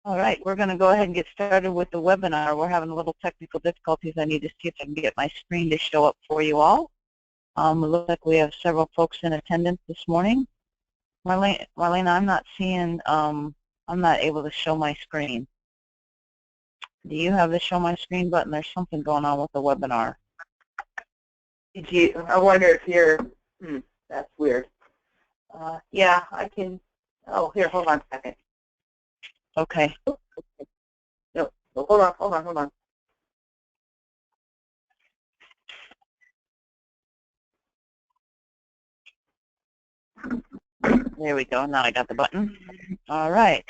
All right, we're going to go ahead and get started with the webinar. We're having a little technical difficulties. I need to see if I can get my screen to show up for you all. It looks like we have several folks in attendance this morning. Marlene, I'm not seeing, I'm not able to show my screen. Do you have the show my screen button? There's something going on with the webinar. I wonder if you're, that's weird. Yeah, I can, oh, here, hold on a second. Okay. No, hold on. There we go. Now I got the button. All right.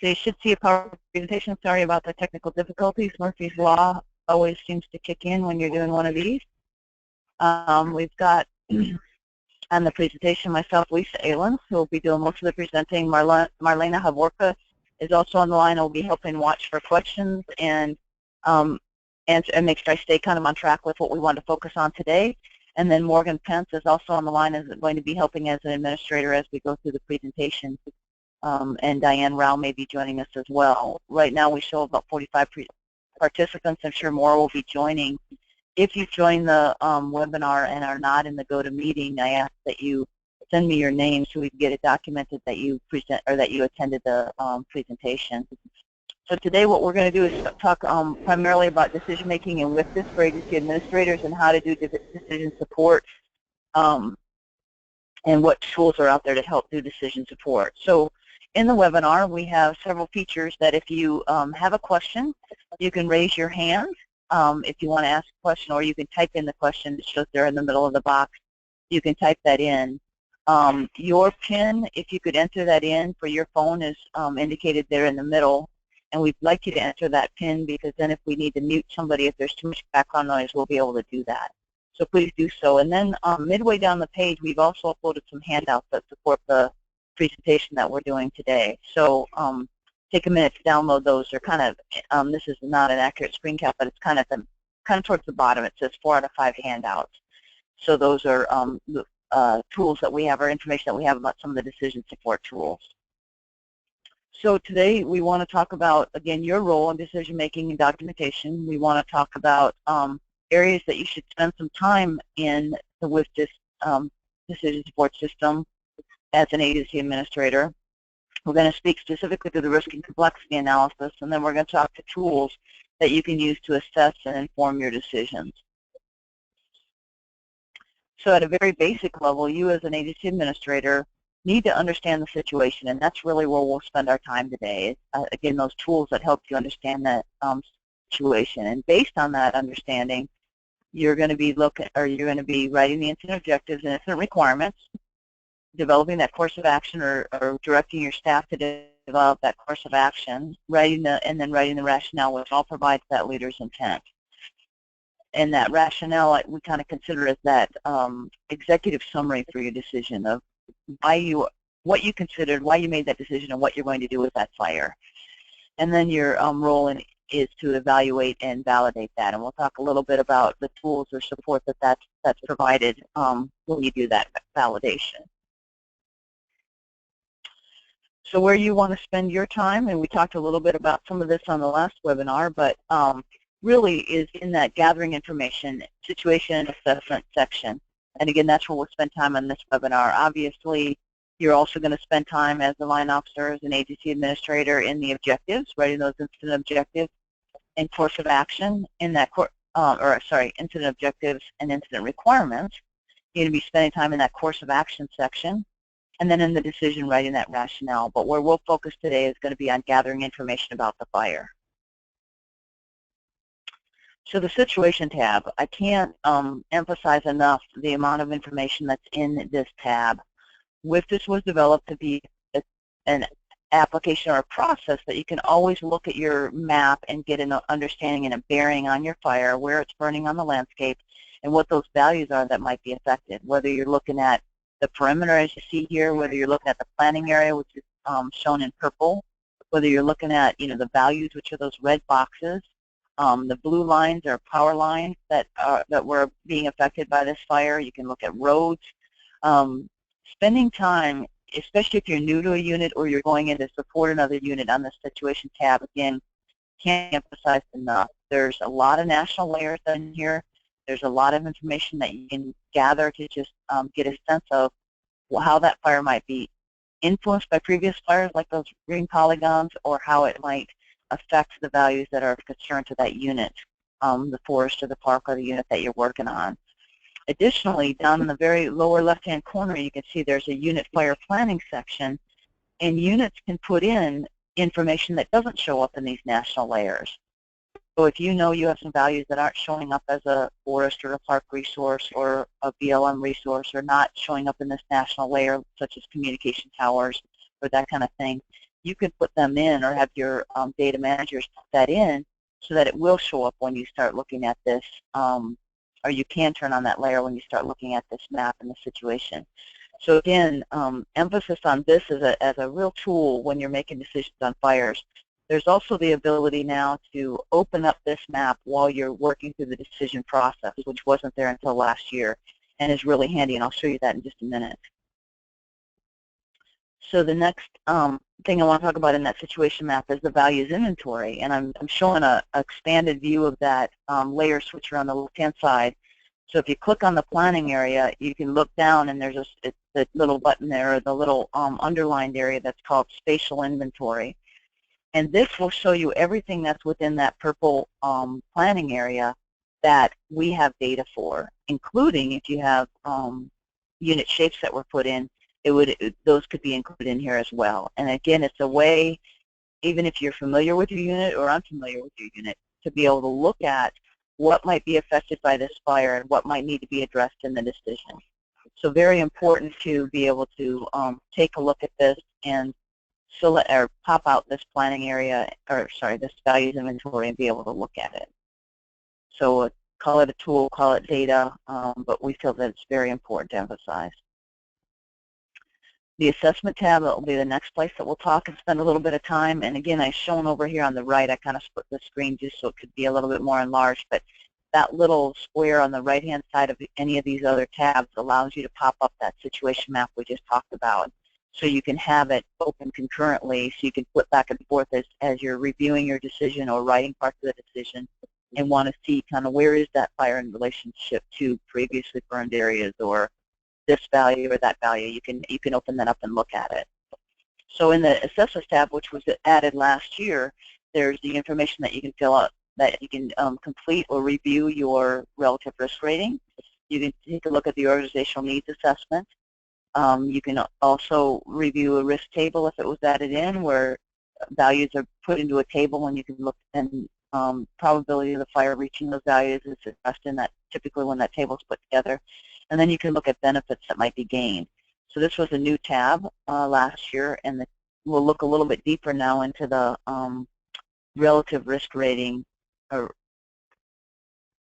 So you should see a PowerPoint presentation. Sorry about the technical difficulties. Murphy's Law always seems to kick in when you're doing one of these. We've got on the presentation myself, Lisa Ahlens, who will be doing most of the presenting. Marlena Havorka is also on the line. Will be helping watch for questions and make sure I stay kind of on track with what we want to focus on today. And then Morgan Pence is also on the line, is going to be helping as an administrator as we go through the presentation. And Diane Rao may be joining us as well. Right now we show about 45 participants. I'm sure more will be joining. If you join the webinar and are not in the GoToMeeting, I ask that you send me your name so we can get it documented that you present or that you attended the presentation. So today what we're going to do is talk primarily about decision making and with this for agency administrators and how to do decision support and what tools are out there to help do decision support. So in the webinar we have several features that if you have a question, you can raise your hand if you want to ask a question, or you can type in the question. It shows there in the middle of the box. You can type that in. Your PIN, if you could enter that in for your phone, is indicated there in the middle. And we'd like you to enter that PIN because then if we need to mute somebody, if there's too much background noise, we'll be able to do that. So please do so. And then midway down the page, we've also uploaded some handouts that support the presentation that we're doing today. So take a minute to download those. They're kind of, this is not an accurate screen cap, but it's kind of towards the bottom. It says 4 out of 5 handouts. So those are tools that we have, or information that we have about some of the decision support tools. So today we want to talk about, again, your role in decision making and documentation. We want to talk about areas that you should spend some time in with this decision support system as an agency administrator. We're going to speak specifically to the risk and complexity analysis, and then we're going to talk to tools that you can use to assess and inform your decisions. So at a very basic level, you as an agency administrator need to understand the situation, and that's really where we'll spend our time today. Again, those tools that help you understand that situation. And based on that understanding, you're going to be writing the incident objectives and incident requirements, developing that course of action, or directing your staff to develop that course of action, and then writing the rationale, which all provides that leader's intent. And that rationale we kind of consider as that executive summary for your decision of what you considered, why you made that decision, and what you're going to do with that fire. And then your role is to evaluate and validate that. And we'll talk a little bit about the tools or support that's provided when you do that validation. So where you want to spend your time, and we talked a little bit about some of this on the last webinar, but really is in that gathering information, situation assessment section. And again, that's where we'll spend time on this webinar. Obviously, you're also going to spend time as a line officer, as an agency administrator, in the objectives, writing those incident objectives and course of action in that, incident objectives and incident requirements. You're going to be spending time in that course of action section, and then in the decision, writing that rationale. But where we'll focus today is going to be on gathering information about the fire. So the situation tab, I can't emphasize enough the amount of information that's in this tab. WFDSS was developed to be an application or a process that you can always look at your map and get an understanding and a bearing on your fire, where it's burning on the landscape, and what those values are that might be affected. Whether you're looking at the perimeter, as you see here, whether you're looking at the planning area, which is shown in purple, whether you're looking at the values, which are those red boxes. The blue lines are power lines that were being affected by this fire. You can look at roads. Spending time especially if you're new to a unit or you're going in to support another unit on the situation tab, again, can't emphasize enough. There's a lot of national layers in here. There's a lot of information that you can gather to just get a sense of how that fire might be influenced by previous fires like those green polygons, or how it might affect the values that are of concern to that unit, the forest or the park or the unit that you're working on. Additionally, down in the very lower left-hand corner, you can see there's a unit fire planning section, and units can put in information that doesn't show up in these national layers. So if you know you have some values that aren't showing up as a forest or a park resource or a BLM resource, or not showing up in this national layer, such as communication towers or that kind of thing, you can put them in, or have your data managers put that in, so that it will show up when you start looking at this, or you can turn on that layer when you start looking at this map and the situation. So again, emphasis on this as a real tool when you're making decisions on fires. There's also the ability now to open up this map while you're working through the decision process, which wasn't there until last year, and is really handy, and I'll show you that in just a minute. So the next thing I want to talk about in that situation map is the values inventory, and I'm showing an expanded view of that layer switcher on the left-hand side. So if you click on the planning area, you can look down, and there's the little button there, or the little underlined area that's called spatial inventory. And this will show you everything that's within that purple planning area that we have data for, including if you have unit shapes that were put in, those could be included in here as well. And again, it's a way, even if you're familiar with your unit or unfamiliar with your unit, to be able to look at what might be affected by this fire and what might need to be addressed in the decision. So very important to be able to take a look at this and select or pop out this planning area, or sorry, this values inventory, and be able to look at it. So call it a tool, call it data, but we feel that it's very important to emphasize. The assessment tab, that will be the next place that we'll talk and spend a little bit of time. And again, I've shown over here on the right, I kind of split the screen just so it could be a little bit more enlarged, but that little square on the right-hand side of any of these other tabs allows you to pop up that situation map we just talked about. So you can have it open concurrently, so you can flip back and forth as you're reviewing your decision or writing parts of the decision, and want to see kind of where is that fire in relationship to previously burned areas, or this value or that value. You can open that up and look at it. So in the Assessors tab, which was added last year, there's the information that you can fill out, that you can complete or review your relative risk rating. You can take a look at the organizational needs assessment. You can also review a risk table if it was added in, where values are put into a table, and you can look, and probability of the fire reaching those values is expressed in that, typically when that table is put together. And then you can look at benefits that might be gained. So this was a new tab last year, and we'll look a little bit deeper now into the relative risk rating,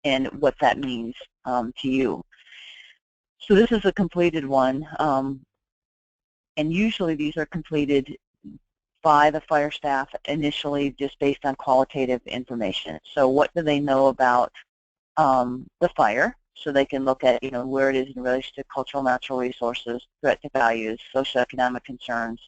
and what that means to you. So this is a completed one, and usually these are completed by the fire staff initially, just based on qualitative information. So what do they know about the fire? So they can look at, where it is in relation to cultural natural resources, threat to values, socioeconomic concerns,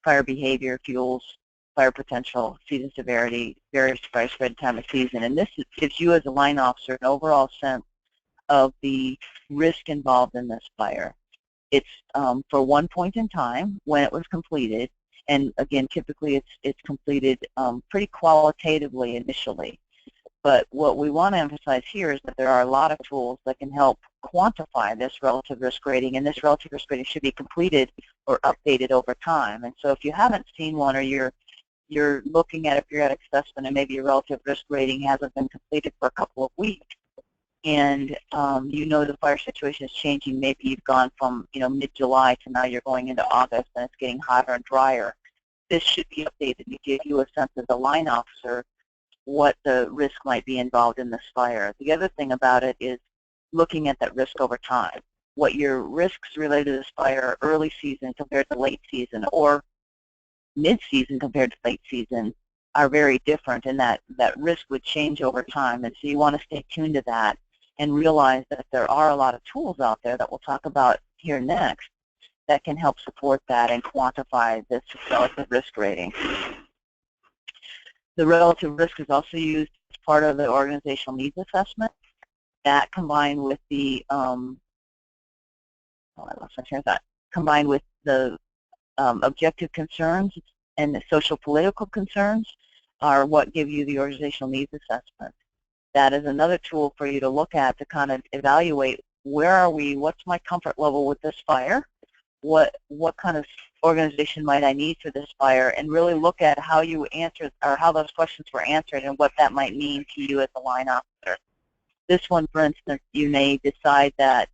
fire behavior, fuels, fire potential, season severity, various fire spread, time of season. And this gives you as a line officer an overall sense of the risk involved in this fire. It's for one point in time when it was completed, and again, typically it's completed pretty qualitatively initially. But what we want to emphasize here is that there are a lot of tools that can help quantify this relative risk rating, and this relative risk rating should be completed or updated over time. And so if you haven't seen one, or you're looking at a periodic assessment and maybe your relative risk rating hasn't been completed for a couple of weeks, and the fire situation is changing, maybe you've gone from mid-July to now you're going into August and it's getting hotter and drier, this should be updated to give you a sense as a line officer what the risk might be involved in this fire. The other thing about it is looking at that risk over time. What your risks related to this fire are early season compared to late season, or mid-season compared to late season, are very different, and that risk would change over time. And so you want to stay tuned to that and realize that there are a lot of tools out there that we'll talk about here next that can help support that and quantify this relative risk rating. The relative risk is also used as part of the organizational needs assessment. That combined with the combined with the objective concerns and the social political concerns are what give you the organizational needs assessment. That is another tool for you to look at to kind of evaluate where are we, what's my comfort level with this fire, what kind of organization might I need for this fire, and really look at how you answered or how those questions were answered and what that might mean to you as a line officer. This one, for instance, you may decide that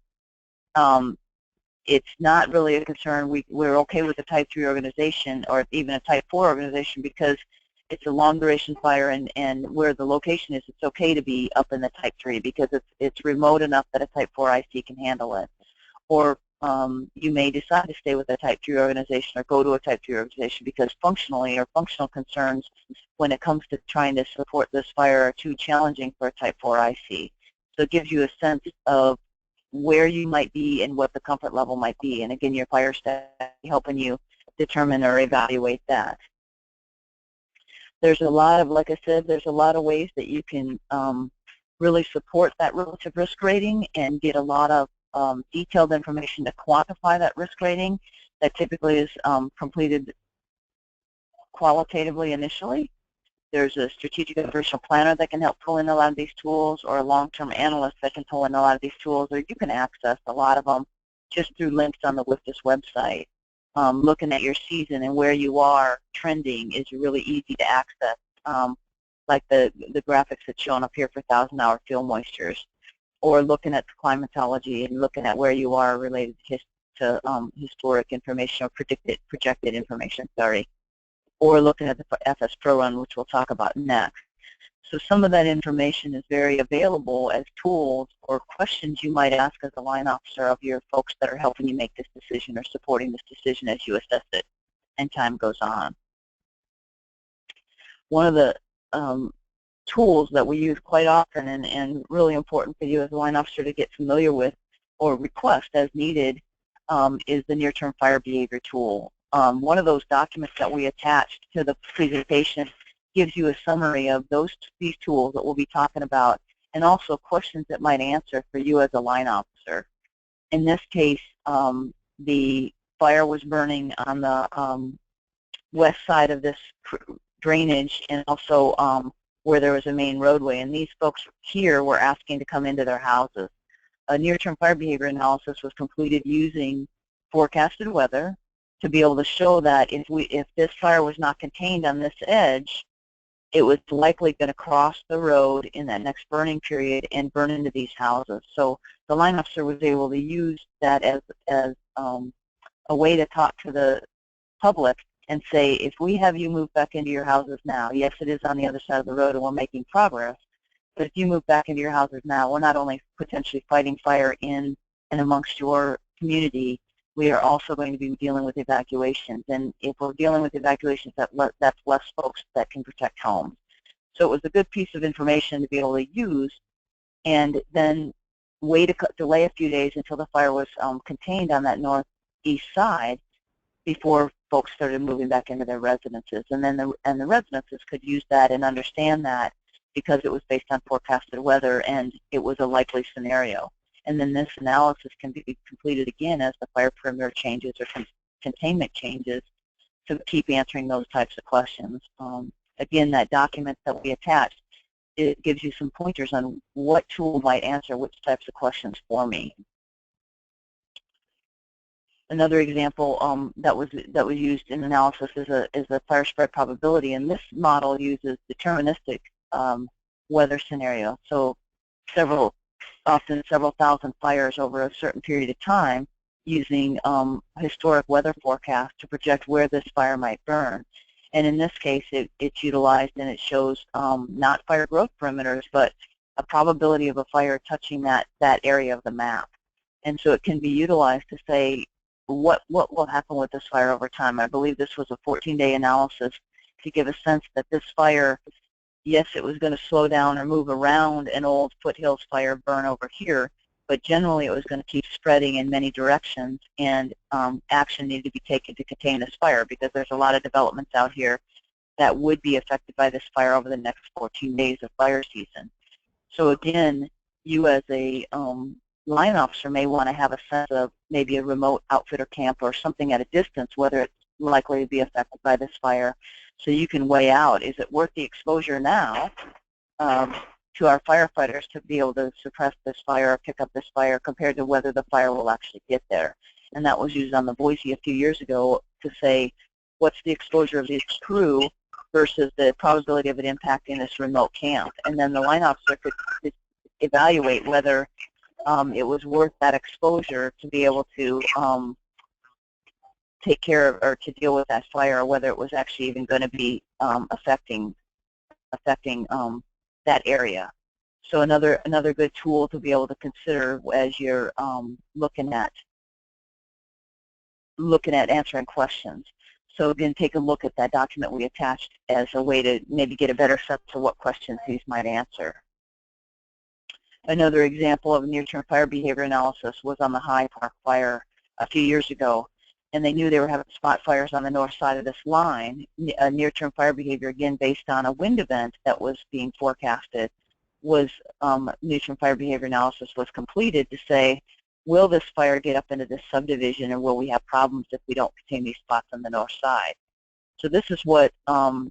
it's not really a concern. We're okay with a Type 3 organization or even a Type 4 organization because it's a long-duration fire, and where the location is, it's okay to be up in the Type 3 because it's remote enough that a Type 4 IC can handle it. Or you may decide to stay with a Type 3 organization or go to a Type 3 organization because functionally or functional concerns when it comes to trying to support this fire are too challenging for a Type 4 IC. So it gives you a sense of where you might be and what the comfort level might be. And again, your fire staff helping you determine or evaluate that. There's a lot of, like I said, there's a lot of ways that you can really support that relative risk rating and get a lot of detailed information to quantify that risk rating that typically is completed qualitatively initially. There's a strategic operational planner that can help pull in a lot of these tools, or a long-term analyst that can pull in a lot of these tools, or you can access a lot of them just through links on the WFDSS website. Looking at your season and where you are trending is really easy to access, like the graphics that's shown up here for 1,000-hour field moistures, or looking at the climatology and looking at where you are related to historic information or projected information, or looking at the FS Pro Run, which we'll talk about next. So some of that information is very available as tools or questions you might ask as a line officer of your folks that are helping you make this decision or supporting this decision as you assess it and time goes on. One of the tools that we use quite often and really important for you as a line officer to get familiar with or request as needed is the near-term fire behavior tool. One of those documents that we attached to the presentation gives you a summary of these tools that we'll be talking about, and also questions that might answer for you as a line officer. In this case, the fire was burning on the west side of this drainage, and also where there was a main roadway, and these folks here were asking to come into their houses. A near-term fire behavior analysis was completed using forecasted weather to be able to show that if this fire was not contained on this edge, it was likely going to cross the road in that next burning period and burn into these houses. So the line officer was able to use that as a way to talk to the public and say, if we have you move back into your houses now, yes, it is on the other side of the road and we're making progress, but if you move back into your houses now, we're not only potentially fighting fire in and amongst your community, we are also going to be dealing with evacuations. And if we're dealing with evacuations, that's less folks that can protect homes. So it was a good piece of information to be able to use, and then delay a few days until the fire was contained on that northeast side before folks started moving back into their residences. And then the residences could use that and understand that because it was based on forecasted weather and it was a likely scenario. And then this analysis can be completed again as the fire perimeter changes or containment changes to keep answering those types of questions. Again, that document that we attached, it gives you some pointers on what tool might answer which types of questions for me. Another example that was used in analysis is a fire spread probability, and this model uses deterministic weather scenario. So often several thousand fires over a certain period of time using historic weather forecasts to project where this fire might burn. And in this case, it's utilized and it shows not fire growth perimeters, but a probability of a fire touching that area of the map. And so it can be utilized to say what will happen with this fire over time. I believe this was a 14-day analysis to give a sense that this fire, yes, it was going to slow down or move around an old foothills fire burn over here, but generally it was going to keep spreading in many directions, and action needed to be taken to contain this fire, because there's a lot of developments out here that would be affected by this fire over the next 14 days of fire season. So again, you as a line officer may want to have a sense of maybe a remote outfitter camp or something at a distance, whether it's likely to be affected by this fire, so you can weigh out, is it worth the exposure now to our firefighters to be able to suppress this fire or pick up this fire, compared to whether the fire will actually get there. And that was used on the Boise a few years ago to say, what's the exposure of this crew versus the probability of it impacting this remote camp. And then the line officer could evaluate whether it was worth that exposure to be able to take care of or to deal with that fire, or whether it was actually even going to be affecting that area. So another good tool to be able to consider as you're looking at answering questions. So again, take a look at that document we attached as a way to maybe get a better sense of what questions these might answer. Another example of near-term fire behavior analysis was on the High Park fire a few years ago, and they knew they were having spot fires on the north side of this line. Near-term fire behavior, again, based on a wind event that was being forecasted, was near-term fire behavior analysis was completed to say, will this fire get up into this subdivision, and will we have problems if we don't contain these spots on the north side? So this is what the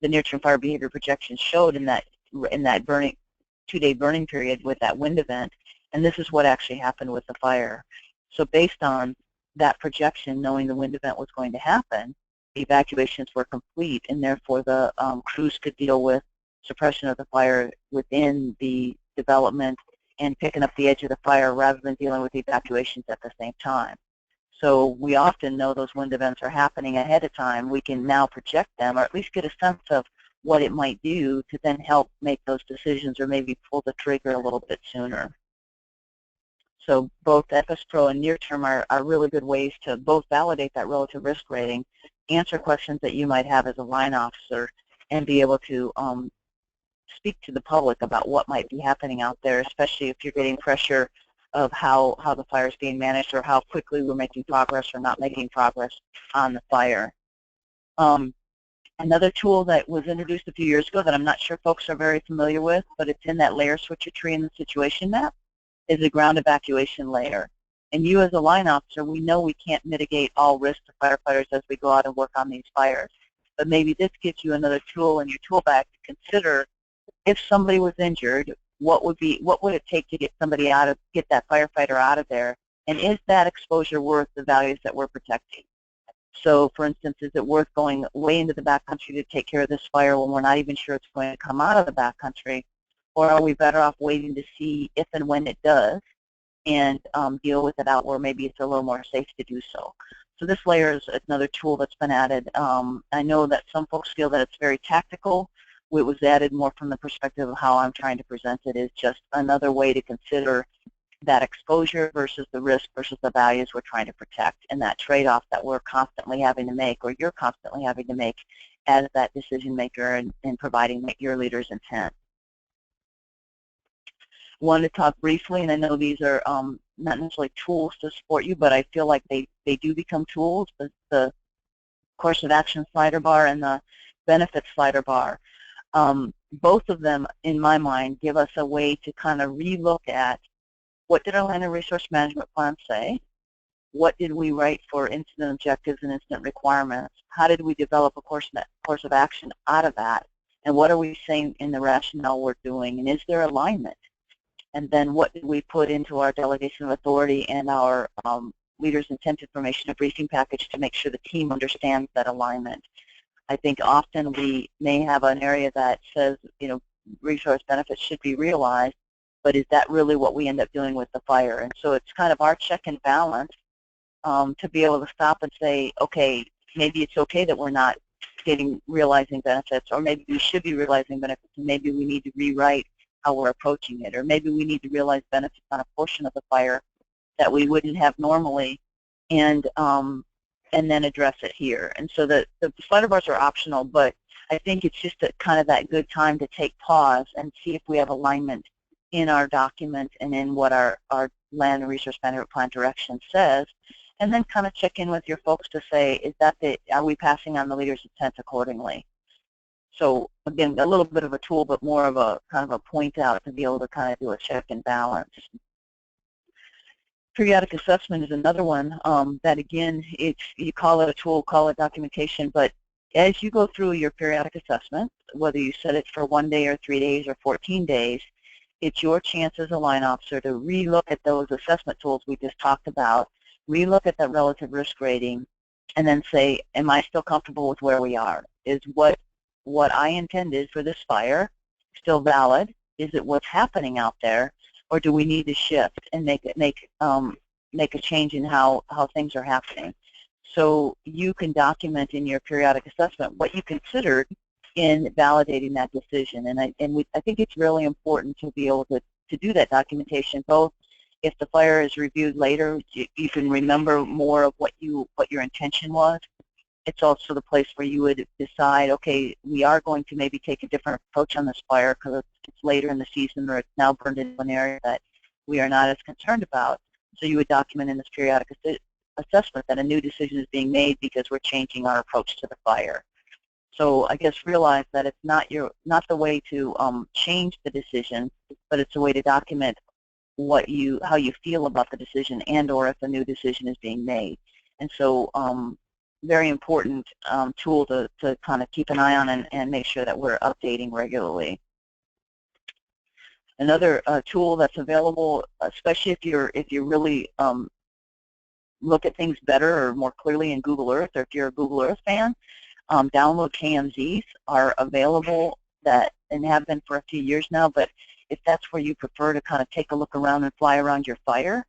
near-term fire behavior projections showed in that burning 2-day burning period with that wind event, and this is what actually happened with the fire. So based on that projection, knowing the wind event was going to happen, the evacuations were complete, and therefore the crews could deal with suppression of the fire within the development and picking up the edge of the fire rather than dealing with the evacuations at the same time. So we often know those wind events are happening ahead of time. We can now project them, or at least get a sense of what it might do to then help make those decisions, or maybe pull the trigger a little bit sooner. So both FS Pro and Near Term are really good ways to both validate that relative risk rating, answer questions that you might have as a line officer, and be able to speak to the public about what might be happening out there, especially if you're getting pressure of how the fire is being managed, or how quickly we're making progress or not making progress on the fire. Another tool that was introduced a few years ago that I'm not sure folks are very familiar with, but it's in that layer switcher tree in the situation map, is the ground evacuation layer. And you as a line officer, we know we can't mitigate all risks to firefighters as we go out and work on these fires. But maybe this gives you another tool in your tool bag to consider, if somebody was injured, what would it take to get that firefighter out of there? And is that exposure worth the values that we're protecting? So, for instance, is it worth going way into the backcountry to take care of this fire when we're not even sure it's going to come out of the backcountry? Or are we better off waiting to see if and when it does, and deal with it out where maybe it's a little more safe to do so? So this layer is another tool that's been added. I know that some folks feel that it's very tactical. It was added more from the perspective of how I'm trying to present it, is just another way to consider that exposure versus the risk versus the values we're trying to protect, and that trade-off that we're constantly having to make, or you're constantly having to make as that decision maker and providing your leader's intent. I wanted to talk briefly, and I know these are not necessarily tools to support you, but I feel like they do become tools, the course of action slider bar and the benefits slider bar. Both of them, in my mind, give us a way to kind of relook at, what did our land and resource management plan say? What did we write for incident objectives and incident requirements? How did we develop a course of action out of that? And what are we saying in the rationale we're doing? And is there alignment? And then what did we put into our delegation of authority and our leaders' intent information, a briefing package, to make sure the team understands that alignment? I think often we may have an area that says, resource benefits should be realized, but is that really what we end up doing with the fire? And so it's kind of our check and balance to be able to stop and say, okay, maybe it's okay that we're not realizing benefits, or maybe we should be realizing benefits, and maybe we need to rewrite how we're approaching it, or maybe we need to realize benefits on a portion of the fire that we wouldn't have normally, and then address it here. And so the slider bars are optional, but I think it's just kind of that good time to take pause and see if we have alignment in our document and in what our land and resource management plan direction says, and then kind of check in with your folks to say, are we passing on the leader's intent accordingly? So again, a little bit of a tool, but more of a kind of a point out to be able to kind of do a check and balance. Periodic assessment is another one that, again, you call it a tool, call it documentation, but as you go through your periodic assessment, whether you set it for 1 day or 3 days or 14 days, it's your chance as a line officer to relook at those assessment tools we just talked about, relook at that relative risk rating, and then say, am I still comfortable with where we are? Is what I intended for this fire still valid? Is it what's happening out there? Or do we need to shift and make a change in how things are happening? So you can document in your periodic assessment what you considered in validating that decision. And I think it's really important to be able to do that documentation. Both if the fire is reviewed later, you can remember more of what your intention was. It's also the place where you would decide, okay, we are going to maybe take a different approach on this fire because it's later in the season or it's now burned into an area that we are not as concerned about. So you would document in this periodic assessment that a new decision is being made because we're changing our approach to the fire. So I guess realize that it's not the way to change the decision, but it's a way to document how you feel about the decision and or if a new decision is being made. And so very important tool to kind of keep an eye on and make sure that we're updating regularly. Another tool that's available, especially if you really look at things better or more clearly in Google Earth, or if you're a Google Earth fan, download KMZs are available and have been for a few years now, but if that's where you prefer to kind of take a look around and fly around your fire,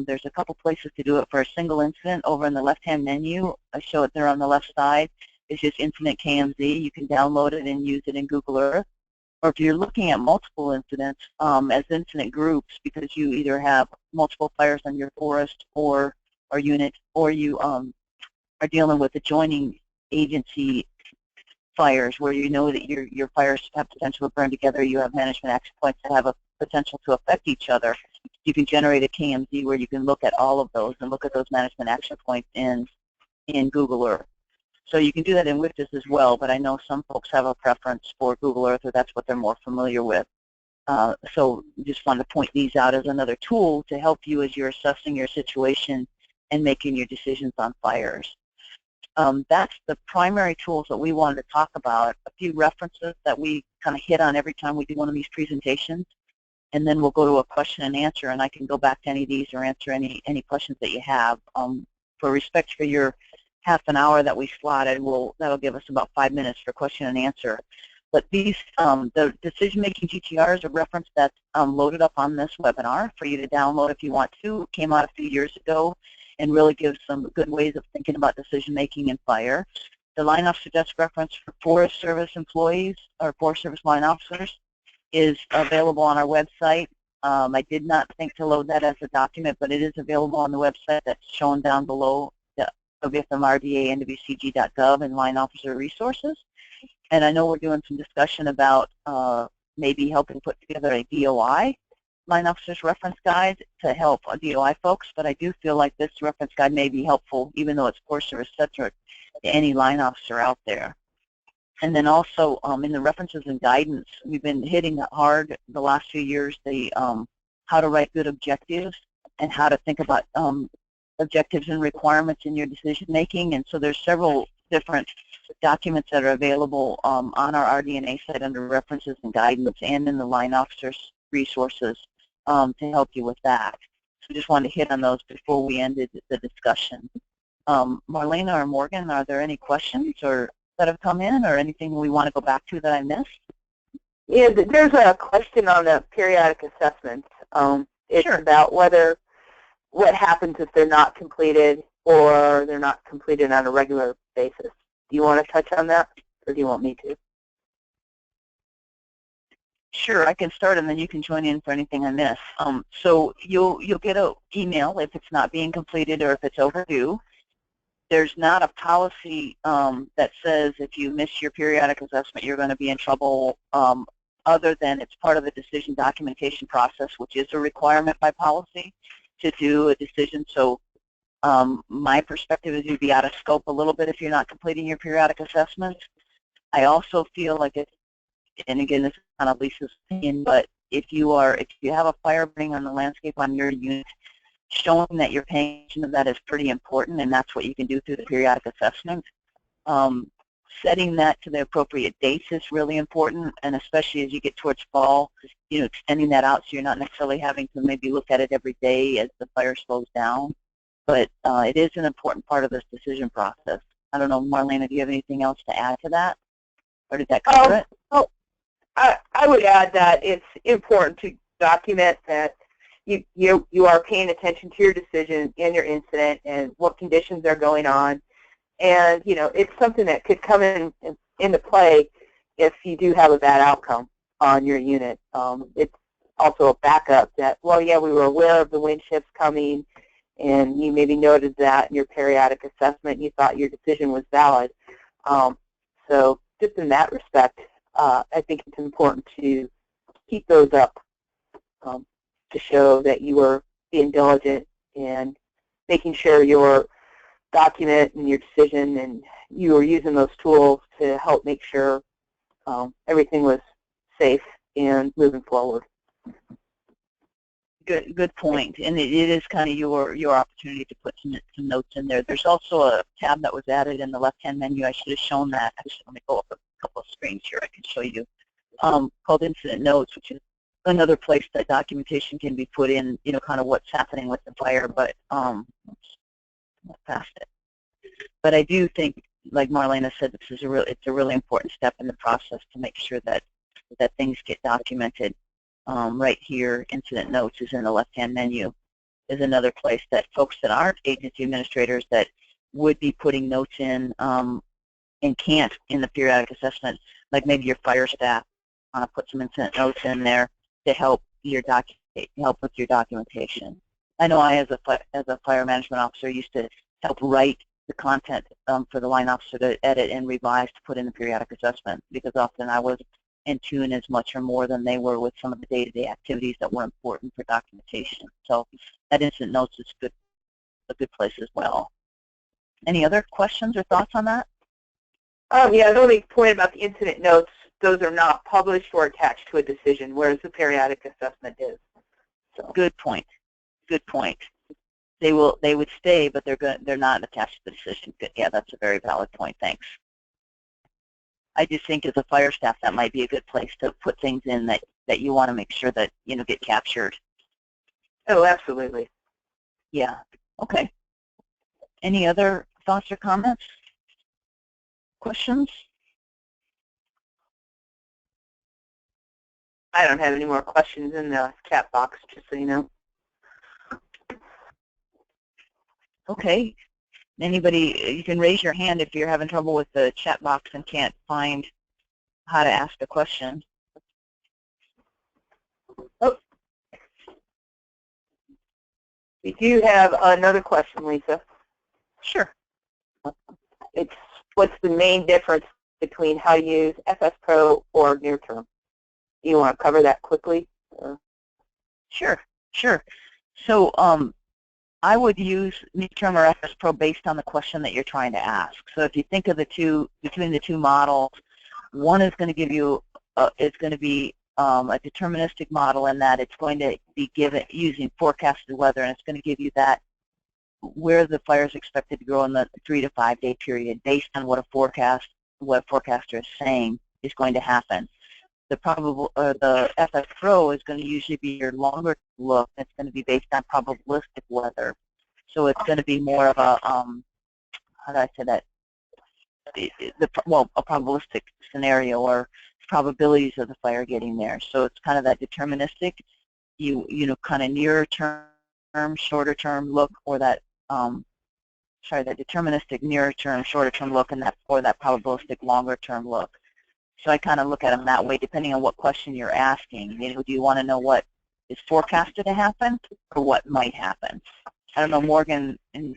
there's a couple places to do it for a single incident. Over in the left-hand menu, I show it there on the left side. It's just Incident KMZ. You can download it and use it in Google Earth. Or if you're looking at multiple incidents as incident groups, because you either have multiple fires on your forest or unit, or you are dealing with adjoining agency fires where you know that your fires have potential to burn together, you have management action points that have a potential to affect each other, you can generate a KMZ where you can look at all of those and look at those management action points in Google Earth. So you can do that in WFDSS as well, but I know some folks have a preference for Google Earth, or that's what they're more familiar with. So just wanted to point these out as another tool to help you as you're assessing your situation and making your decisions on fires. That's the primary tools that we wanted to talk about. A few references that we kind of hit on every time we do one of these presentations, and then we'll go to a question and answer, and I can go back to any of these or answer any questions that you have. For respect for your half an hour that we slotted, that'll give us about 5 minutes for question and answer. But these, the decision-making GTR is a reference that's loaded up on this webinar for you to download if you want to. It came out a few years ago and really gives some good ways of thinking about decision-making in fire. The line officer desk reference for Forest Service employees or Forest Service line officers is available on our website. I did not think to load that as a document, but it is available on the website that's shown down below, WFMRDA.NWCG.gov and line officer resources. And I know we're doing some discussion about maybe helping put together a DOI line officers reference guide to help DOI folks, but I do feel like this reference guide may be helpful, even though it's Forest Service centric, to any line officer out there. And then also in the references and guidance, we've been hitting that hard the last few years, the how to write good objectives and how to think about objectives and requirements in your decision making. And so there's several different documents that are available on our RD&A site under references and guidance and in the line officers resources to help you with that. So just wanted to hit on those before we ended the discussion. Marlena or Morgan, are there any questions or that have come in or anything we want to go back to that I missed? Yeah, there's a question on the periodic assessment. It's Sure. about what happens if they're not completed or they're not completed on a regular basis. Do you want to touch on that, or do you want me to? Sure, I can start and then you can join in for anything I miss. So you'll get an email if it's not being completed or if it's overdue. There's not a policy that says if you miss your periodic assessment you're going to be in trouble other than it's part of the decision documentation process, which is a requirement by policy to do a decision. So my perspective is you'd be out of scope a little bit if you're not completing your periodic assessments. I also feel like it, and again, this is kind of Lisa's opinion, but if you have a fire burning on the landscape on your unit, showing that you're paying attention to that is pretty important, and that's what you can do through the periodic assessment. Setting that to the appropriate dates is really important, and especially as you get towards fall, extending that out so you're not necessarily having to maybe look at it every day as the fire slows down. But it is an important part of this decision process. I don't know, Marlena, do you have anything else to add to that? Or did that cover it? Oh, I would add that it's important to document that you are paying attention to your decision and your incident and what conditions are going on. And, it's something that could come into play if you do have a bad outcome on your unit. It's also a backup that, well, yeah, we were aware of the wind shifts coming, and you maybe noted that in your periodic assessment, and you thought your decision was valid. So just in that respect, I think it's important to keep those up to show that you were being diligent and making sure your document and your decision and you were using those tools to help make sure everything was safe and moving forward. Good point, and it is kind of your opportunity to put some notes in there. There's also a tab that was added in the left-hand menu. I should have shown that. Actually, let me go up a couple of screens here. I can show you. Called Incident Notes, which is another place that documentation can be put in. Kind of what's happening with the fire. But past it. But I do think, like Marlena said, it's a really important step in the process to make sure that things get documented. Right here, Incident Notes is in the left-hand menu. Is another place that folks that aren't agency administrators that would be putting notes in and can't in the periodic assessment, like maybe your fire staff want to put some incident notes in there to help with your documentation. I know I, as a fire management officer, used to help write the content for the line officer to edit and revise to put in the periodic assessment, because often I was in tune as much or more than they were with some of the day-to-day activities that were important for documentation. So that Incident Notes is a good place as well. Any other questions or thoughts on that? Yeah, the only point about the Incident Notes, those are not published or attached to a decision, whereas the periodic assessment is. So. Good point. Good point. They would stay, but they're not attached to the decision. Yeah, that's a very valid point. Thanks. I just think as a fire staff that might be a good place to put things in that you want to make sure that get captured. Oh, absolutely. Yeah. Okay. Any other thoughts or comments? Questions? I don't have any more questions in the chat box, just so you know. Okay. Anybody, you can raise your hand if you're having trouble with the chat box and can't find how to ask a question. Oh. We do have another question, Lisa. Sure. It's what's the main difference between how to use FS Pro or near term? Do you want to cover that quickly? Or? Sure. So I would use near-term or FS Pro based on the question that you're trying to ask. So if you think of between the two models, one is going to give you a deterministic model in that it's going to be given using forecasted weather, and it's going to give you that where the fire is expected to grow in the 3 to 5 day period based on what a forecaster is saying is going to happen. The FS Pro is going to usually be your longer look. It's going to be based on probabilistic weather. So it's going to be more of a, how do I say that? A probabilistic scenario or probabilities of the fire getting there. So it's kind of that deterministic, kind of nearer term, shorter term look, or that, that deterministic nearer term, shorter term look, and that probabilistic longer term look. So I kind of look at them that way, depending on what question you're asking. Do you want to know what is forecasted to happen or what might happen? I don't know, Morgan and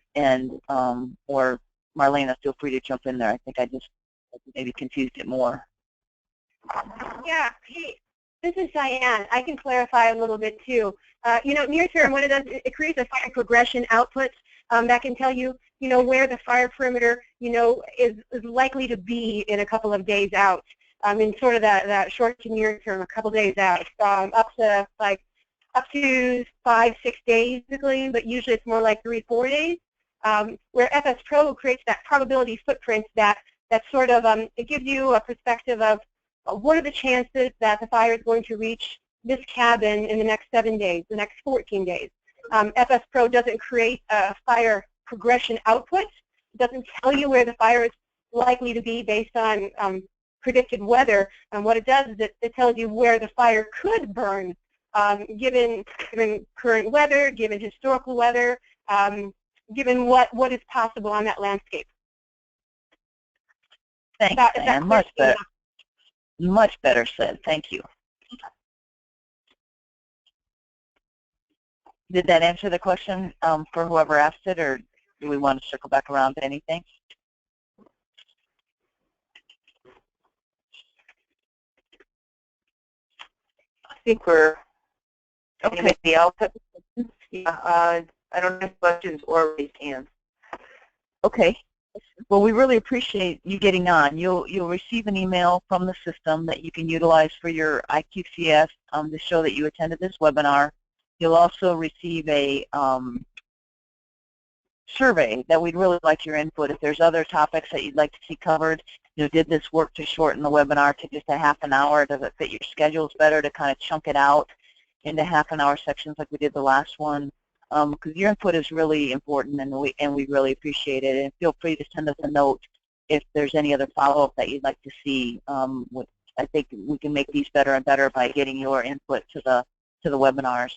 or Marlena, feel free to jump in there. I think I just maybe confused it more. Yeah. Hey, This is Diane. I can clarify a little bit too. Near term, what it does, it creates a fire progression output that can tell you, where the fire perimeter, is likely to be in a couple of days out. In sort of that short to near term, a couple days out, up to 5-6 days typically, but usually it's more like 3-4 days. Where FS Pro creates that probability footprint that sort of it gives you a perspective of what are the chances that the fire is going to reach this cabin in the next 7 days, the next 14 days. FS Pro doesn't create a fire progression output. It doesn't tell you where the fire is likely to be based on predicted weather. And what it does is it tells you where the fire could burn, given current weather, given historical weather, given what is possible on that landscape. Thanks, Diane. Much better said. Thank you. Did that answer the question for whoever asked it, or do we want to circle back around to anything? I think we're okay. Anybody else? Yeah, I don't have questions or raised hands. Okay. Well, we really appreciate you getting on. You'll receive an email from the system that you can utilize for your IQCS to show that you attended this webinar. You'll also receive a survey that we'd really like your input. If there's other topics that you'd like to see covered, did this work to shorten the webinar to just a half an hour? Does it fit your schedules better to kind of chunk it out into half-an-hour sections like we did the last one? Because your input is really important, and we really appreciate it. And feel free to send us a note if there's any other follow-up that you'd like to see. I think we can make these better and better by getting your input to the webinars.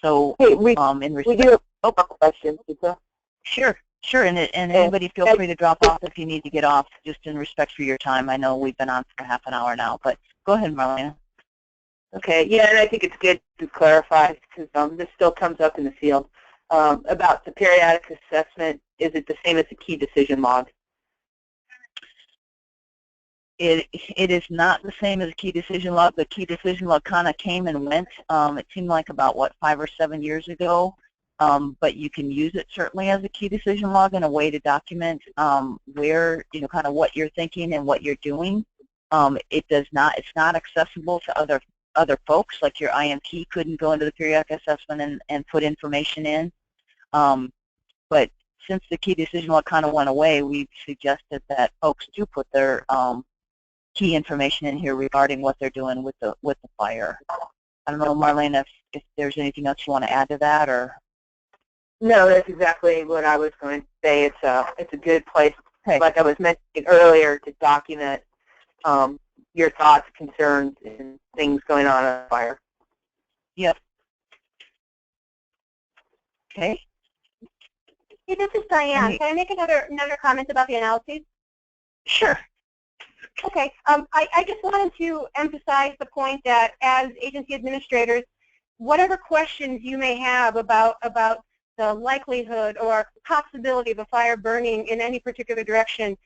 So, hey, we do have questions. Sure, and anybody feel free to drop off if you need to get off, just in respect for your time. I know we've been on for half an hour now, but go ahead, Marlena. Okay, yeah, and I think it's good to clarify, because this still comes up in the field, about the periodic assessment. Is it the same as the key decision log? It is not the same as a key decision log. The key decision log kind of came and went. It seemed like about, 5 or 7 years ago. But you can use it certainly as a key decision log in a way to document where, kind of what you're thinking and what you're doing. It's not accessible to other folks, like your IMT couldn't go into the periodic assessment and put information in. But since the key decision log kind of went away, we've suggested that folks do put their key information in here regarding what they're doing with the fire. I don't know, Marlene, if there's anything else you want to add to that, or? No, that's exactly what I was going to say. It's a good place, like I was mentioning earlier, to document your thoughts, concerns, and things going on the fire. Yep. Okay. Hey, this is Diane. Can I make another comment about the analyses? Sure. Okay. I just wanted to emphasize the point that as agency administrators, whatever questions you may have about the likelihood or possibility of a fire burning in any particular direction,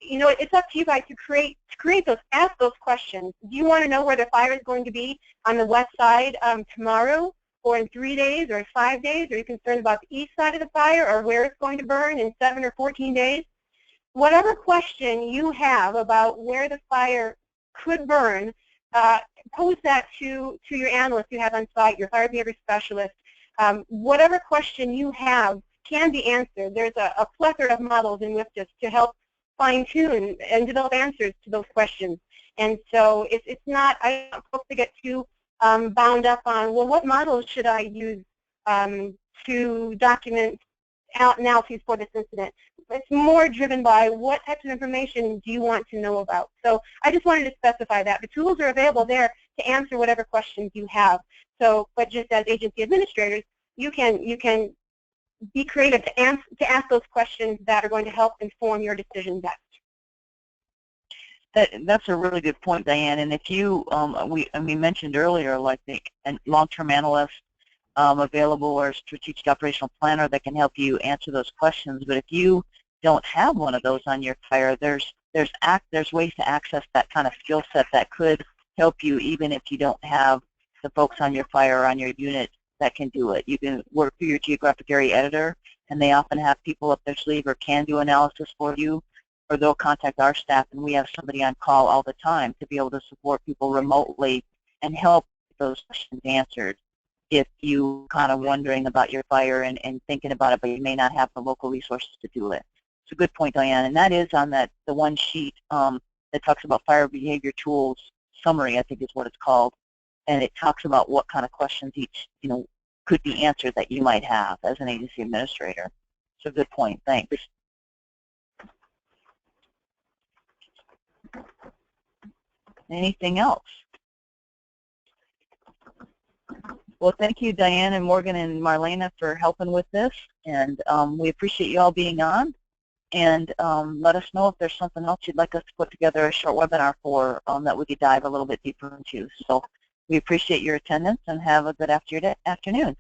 it's up to you guys to ask those questions. Do you want to know where the fire is going to be on the west side tomorrow, or in 3 days, or 5 days? Are you concerned about the east side of the fire, or where it's going to burn in 7 or 14 days? Whatever question you have about where the fire could burn, pose that to your analyst you have on site, your fire behavior specialist. Whatever question you have can be answered. There's a plethora of models in WFDSS to help fine-tune and develop answers to those questions. And so it's not, I don't want folks to get too bound up on, well, what models should I use to document analyses for this incident? It's more driven by what types of information do you want to know about. So I just wanted to specify that. The tools are available there to answer whatever questions you have. So, but just as agency administrators, you can be creative to ask those questions that are going to help inform your decision best. That's a really good point, Diane. And if you, we mentioned earlier, like the long-term analyst available, or strategic operational planner that can help you answer those questions. But if you don't have one of those on your fire, there's ways to access that kind of skill set that could help you even if you don't have the folks on your fire or on your unit that can do it. You can work through your geographic area editor, and they often have people up their sleeve or can do analysis for you, or they'll contact our staff, and we have somebody on call all the time to be able to support people remotely and help those questions answered if you kind of wondering about your fire and thinking about it, but you may not have the local resources to do it. It's a good point, Diane, and that is on the one sheet that talks about fire behavior tools summary, I think is what it's called, and it talks about what kind of questions each, could be answered that you might have as an agency administrator. So good point, thanks. Anything else? Well, thank you, Diane and Morgan and Marlena, for helping with this, and we appreciate you all being on. And let us know if there's something else you'd like us to put together a short webinar for that we could dive a little bit deeper into. So we appreciate your attendance and have a good afternoon.